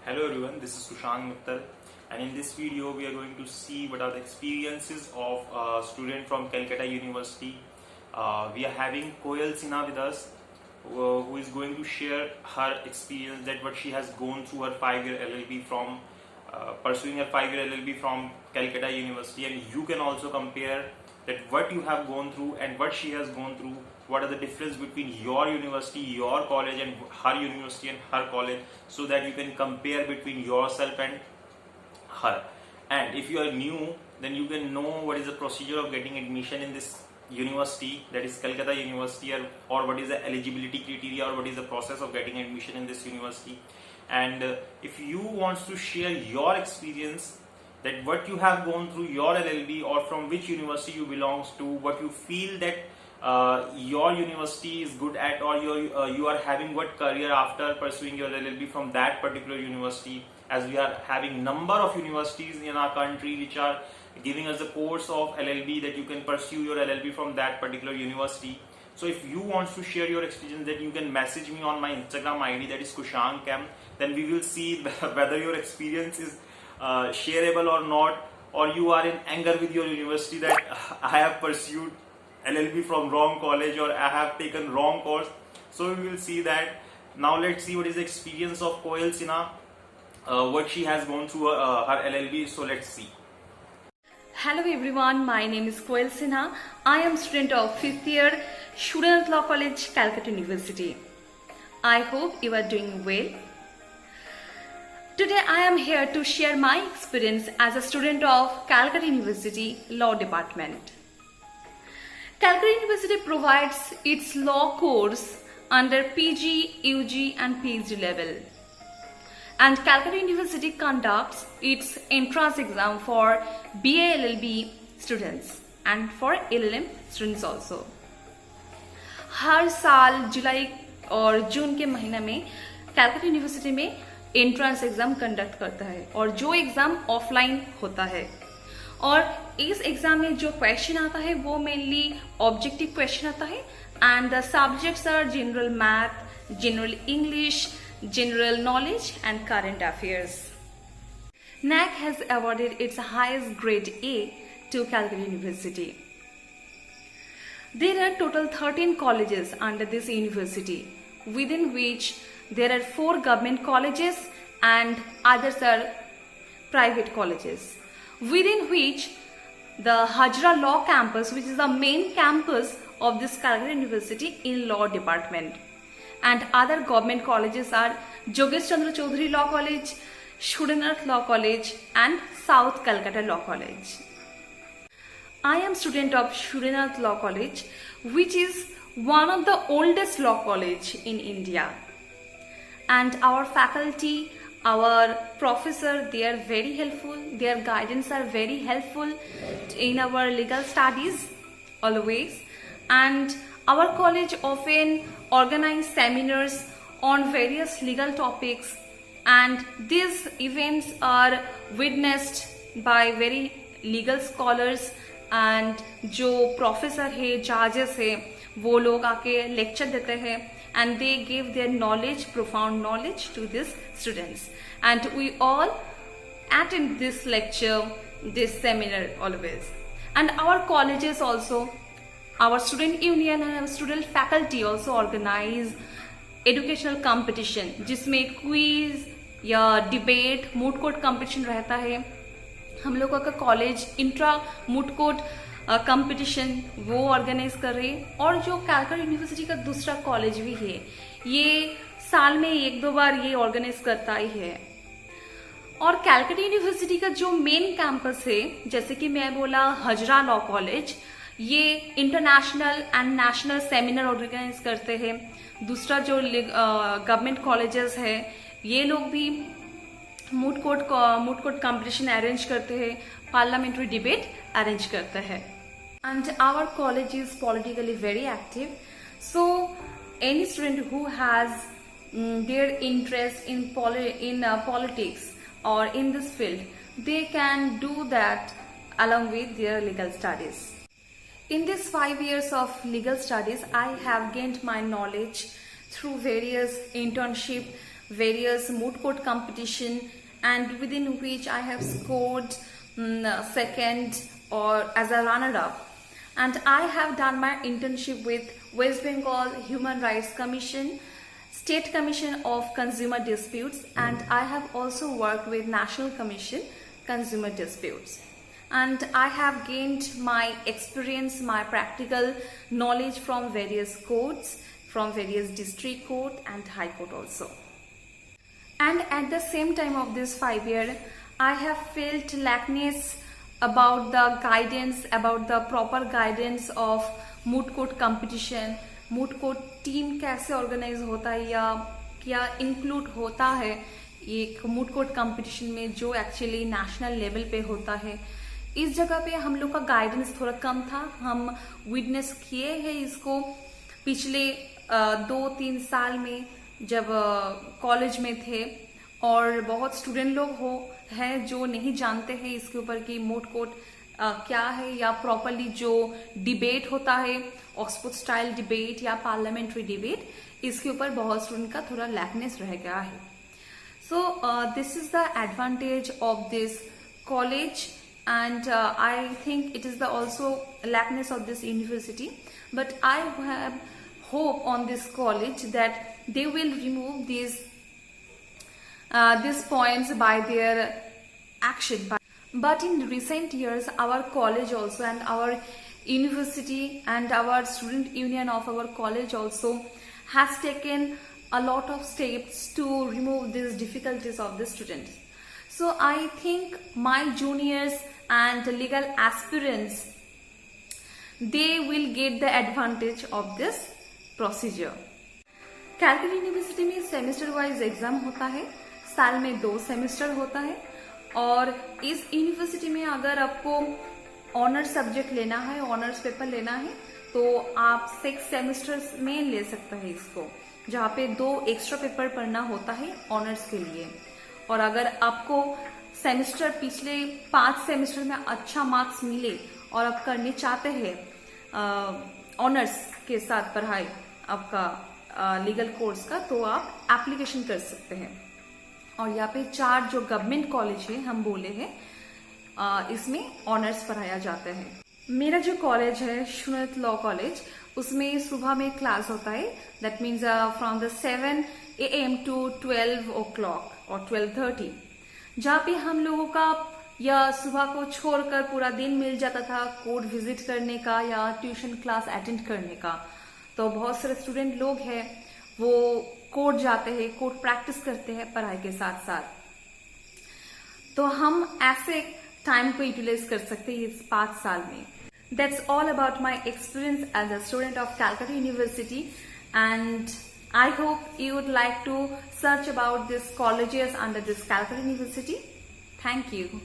Hello everyone, this is Sushant Mittal, and in this video we are going to see what are the experiences of a student from Calcutta University. We are having Koyal Sinha with us, who is going to share her experience, that what she has gone through her 5-year LLB from pursuing her 5-year LLB from Calcutta University, and you can also compare that what you have gone through and what she has gone through. What are the difference between your university, your college, and her university and her college, so that you can compare between yourself and her. And if you are new, then you can know what is the procedure of getting admission in this university, that is Calcutta University, or what is the eligibility criteria, or what is the process of getting admission in this university. And if you want to share your experience, that what you have gone through your LLB, or from which university you belong to, what you feel that your university is good at, or you are having what career after pursuing your LLB from that particular university, as we are having number of universities in our country which are giving us the course of LLB, that you can pursue your LLB from that particular university. So if you want to share your experience, then you can message me on my Instagram ID, that is KushankM. Then we will see whether your experience is shareable or not, or you are in anger with your university that I have pursued LLB from wrong college, or I have taken wrong course. So we will see that. Now let's see what is the experience of Koyal Sinha, what she has gone through her LLB. So let's see. Hello everyone, my name is Koyal Sinha. I am student of 5th year Suryanath Law College, Calcutta University. I hope you are doing well. Today I am here to share my experience as a student of Calcutta University Law Department. Calcutta University provides its law course under PG, UG and PhD level. And Calcutta University conducts its entrance exam for BA LLB students and for LLM students also. हर साल जुलाई और जून के महीने में Calcutta university में entrance exam conduct करता है, और जो एग्जाम ऑफलाइन होता है, और इस एग्जाम में जो क्वेश्चन आता है वो मेनली ऑब्जेक्टिव क्वेश्चन आता है, and the subjects are general math, general English, general knowledge and current affairs. NAC has awarded its highest grade A to Calcutta University. There are total 13 colleges under this university, within which there are 4 government colleges and others are private colleges, within which the Hajra Law Campus, which is the main campus of this Calcutta University in Law Department. And other government colleges are Jogesh Chandra Chaudhary Law College, Suryanath Law College and South Calcutta Law College. I am student of Suryanath Law College, which is one of the oldest law college in India. And our faculty, our professor, they are very helpful. Their guidance are very helpful in our legal studies always. And our college often organize seminars on various legal topics, and these events are witnessed by very legal scholars, and जो professor है, judges है, वो लोग आके lecture देते हैं, and they give their knowledge, profound knowledge to these students, and we all attend this lecture, this seminar always. And our colleges also, our student union and our student faculty also organize educational competition, जिसमें quiz या debate, moot court competition रहता है. हम लोगों का college intra moot court competition वो organise कर रही है, और जो कैलकाटा यूनिवर्सिटी का दूसरा कॉलेज भी है, ये साल में 1-2 बार ये ऑर्गेनाइज करता ही है. और कैलकाटा यूनिवर्सिटी का जो मेन कैंपस है, जैसे कि मैं बोला हजरा लॉ कॉलेज, ये international and national seminar organise करते हैं. दूसरा जो गवर्नमेंट कॉलेजेस है, ये लोग भी मूट कोर्ट कंपटीशन अरेंज करते हैं, पार्लियामेंट्री डिबेट अरेंज करते हैं. And our college is politically very active, so any student who has their interest in politics और in this field, they can do that along with their legal studies. In these 5 years of legal studies, I have gained my knowledge through various internship various moot court competition, and within which I have scored second or as a runner-up. And I have done my internship with West Bengal Human Rights Commission, State Commission of Consumer Disputes, and I have also worked with National Commission Consumer Disputes. And I have gained my experience, my practical knowledge from various courts, from various district court and high court also. And at the same time of this 5 year, I have felt lackness about the guidance, about the proper guidance of moot court competition. moot court team कैसे organize होता है या क्या include होता है एक moot court competition में जो actually national level पे होता है. इस जगह पे हम लोग का गाइडेंस थोड़ा कम था. हम विटनेस किए हैं इसको पिछले 2-3 साल में जब कॉलेज में थे, और बहुत स्टूडेंट लोग हैं जो नहीं जानते हैं इसके ऊपर कि मोट कोर्ट क्या है, या प्रॉपरली जो डिबेट होता है ऑक्सफोर्ड स्टाइल डिबेट या पार्लियामेंट्री डिबेट, इसके ऊपर बहुत स्टूडेंट का थोड़ा लैकनेस रह गया है. So this is the advantage of this college, and I think it is the also lackness of this university, but I have hope on this college that they will remove these points by their action. But in recent years, our college also and our university and our student union of our college also has taken a lot of steps to remove these difficulties of the students. So I think my juniors and legal aspirants, they will get the advantage of this procedure. Calcutta university में semester wise exam होता है, साल में 2 semester होता है, और इस university में अगर आपको ऑनर्स सब्जेक्ट लेना है, ऑनर्स पेपर लेना है, तो आप 6 सेमेस्टर्स में ले सकते हैं इसको, जहाँ पे 2 एक्स्ट्रा पेपर पढ़ना होता है ऑनर्स के लिए. और अगर आपको सेमेस्टर पिछले 5 सेमेस्टर में अच्छा मार्क्स मिले और आप करने चाहते हैं ऑनर्स के साथ पढ़ाई आपका लीगल कोर्स का, तो आप एप्लीकेशन कर सकते हैं. और यहाँ पे 4 जो गवर्नमेंट कॉलेज है हम बोले हैं, इसमें ऑनर्स पढ़ाया जाता है. मेरा जो कॉलेज है शुनत लॉ कॉलेज, उसमें सुबह में क्लास होता है, that means from the 7 AM to 12 o'clock और 12:30, जहाँ पे हम लोगों का या सुबह को छोड़कर पूरा दिन मिल जाता था कोर्ट विजिट करने का या ट्यूशन क्लास अटेंड करने का. तो बहुत सारे स्टूडेंट लोग हैं वो कोर्ट जाते हैं, कोर्ट प्रैक्टिस करते हैं पढ़ाई के साथ साथ. तो हम ऐसे टाइम को यूटिलाइज कर सकते हैं इस 5 साल में. That's all about my experience as a student of Calcutta University, and I hope you would like to search about these colleges under this Calcutta University. Thank you.